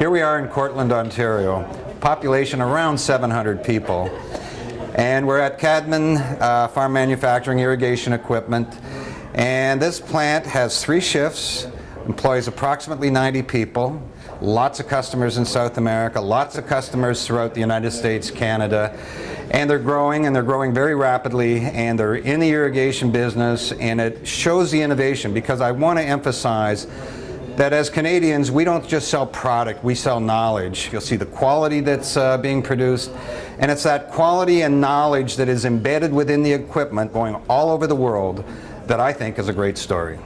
Here we are in Cortland, Ontario, population around 700 people. And we're at Cadman Farm Manufacturing Irrigation Equipment. And this plant has 3 shifts, employs approximately 90 people, lots of customers in South America, lots of customers throughout the United States, Canada. And they're growing very rapidly, and they're in the irrigation business, and it shows the innovation, because I want to emphasize that as Canadians, we don't just sell product, we sell knowledge. You'll see the quality that's being produced, and it's that quality and knowledge that is embedded within the equipment going all over the world that I think is a great story.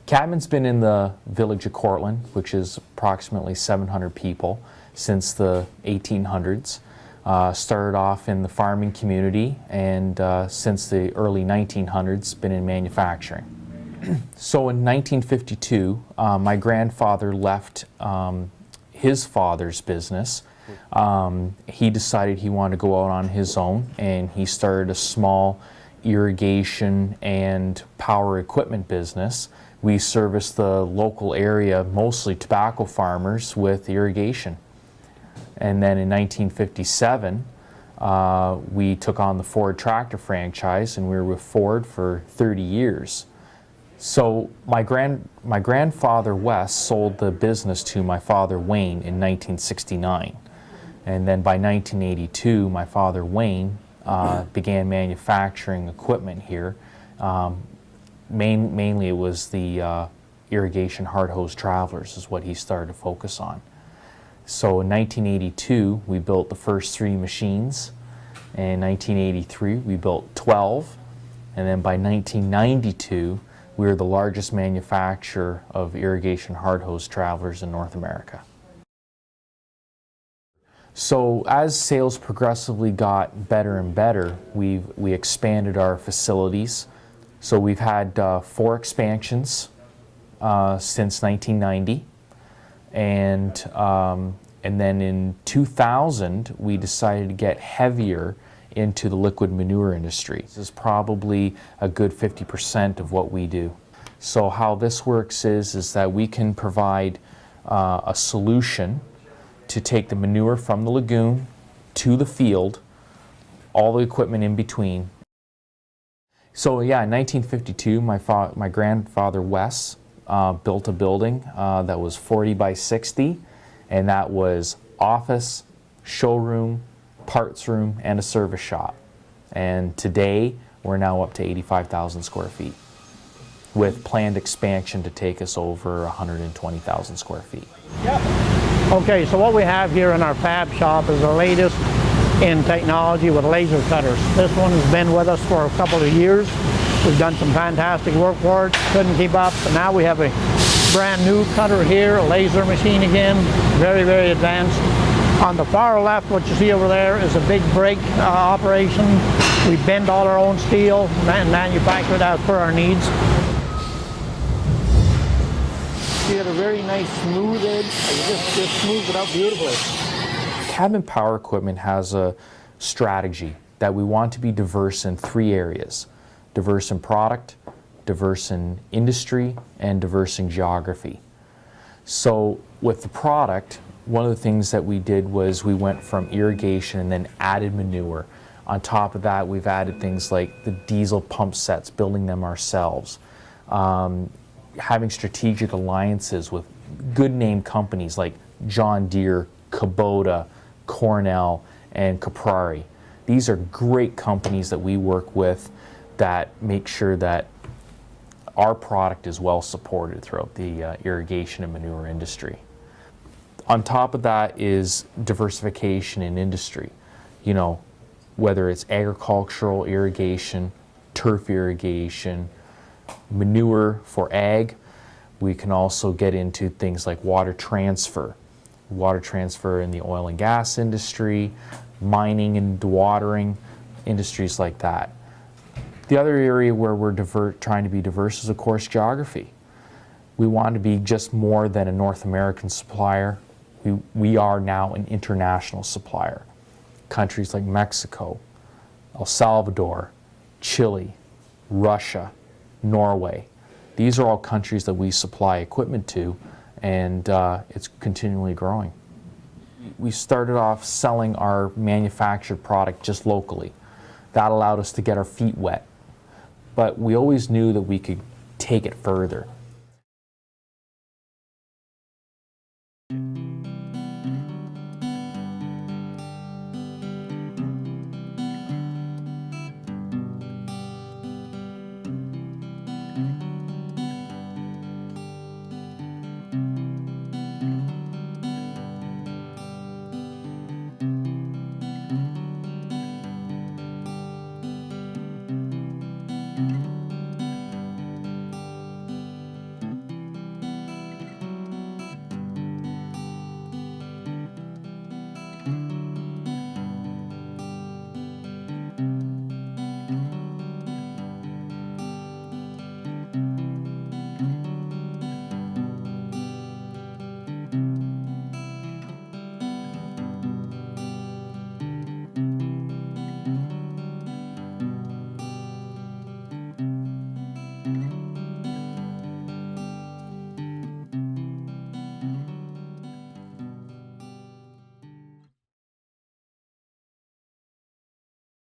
Cadman's been in the village of Cortland, which is approximately 700 people, since the 1800s. Started off in the farming community, and since the early 1900s been in manufacturing. So in 1952, my grandfather left his father's business. He decided he wanted to go out on his own, and he started a small irrigation and power equipment business. We service the local area, mostly tobacco farmers, with irrigation. And then in 1957, we took on the Ford tractor franchise, and we were with Ford for 30 years. So my grandfather Wes sold the business to my father Wayne in 1969. And then by 1982, my father Wayne began manufacturing equipment here. Mainly it was the irrigation hard hose travelers is what he started to focus on. So in 1982, we built the first 3 machines. In 1983, we built 12. And then by 1992, we were the largest manufacturer of irrigation hard hose travelers in North America. So as sales progressively got better and better, we expanded our facilities. So we've had 4 expansions since 1990, and then in 2000 we decided to get heavier into the liquid manure industry. This is probably a good 50% of what we do. So how this works is that we can provide a solution to take the manure from the lagoon to the field, all the equipment in between. So yeah, in 1952, my grandfather Wes built a building that was 40 by 60, and that was office, showroom, parts room, and a service shop. And today, we're now up to 85,000 square feet, with planned expansion to take us over 120,000 square feet. Yep. Okay, so what we have here in our fab shop is the latest in technology with laser cutters. This one has been with us for a couple of years. We've done some fantastic work for it, couldn't keep up, but now we have a brand new cutter here, a laser machine again, very, very advanced. On the far left, what you see over there is a big brake operation. We bend all our own steel and manufacture it as per our needs. You get a very nice smooth edge. You just smooth it out beautifully. Cadman Power Equipment has a strategy that we want to be diverse in 3 areas: diverse in product, diverse in industry, and diverse in geography. So with the product, one of the things that we did was we went from irrigation and then added manure. On top of that, we've added things like the diesel pump sets, building them ourselves, having strategic alliances with good name companies like John Deere, Kubota, Cornell, and Caprari. These are great companies that we work with that make sure that our product is well supported throughout the irrigation and manure industry. On top of that is diversification in industry. You know, whether it's agricultural irrigation, turf irrigation, manure for ag. We can also get into things like water transfer in the oil and gas industry, mining and dewatering, industries like that. The other area where we're trying to be diverse is, of course, geography. We want to be just more than a North American supplier. We are now an international supplier. Countries like Mexico, El Salvador, Chile, Russia, Norway. These are all countries that we supply equipment to, and it's continually growing. We started off selling our manufactured product just locally. That allowed us to get our feet wet. But we always knew that we could take it further.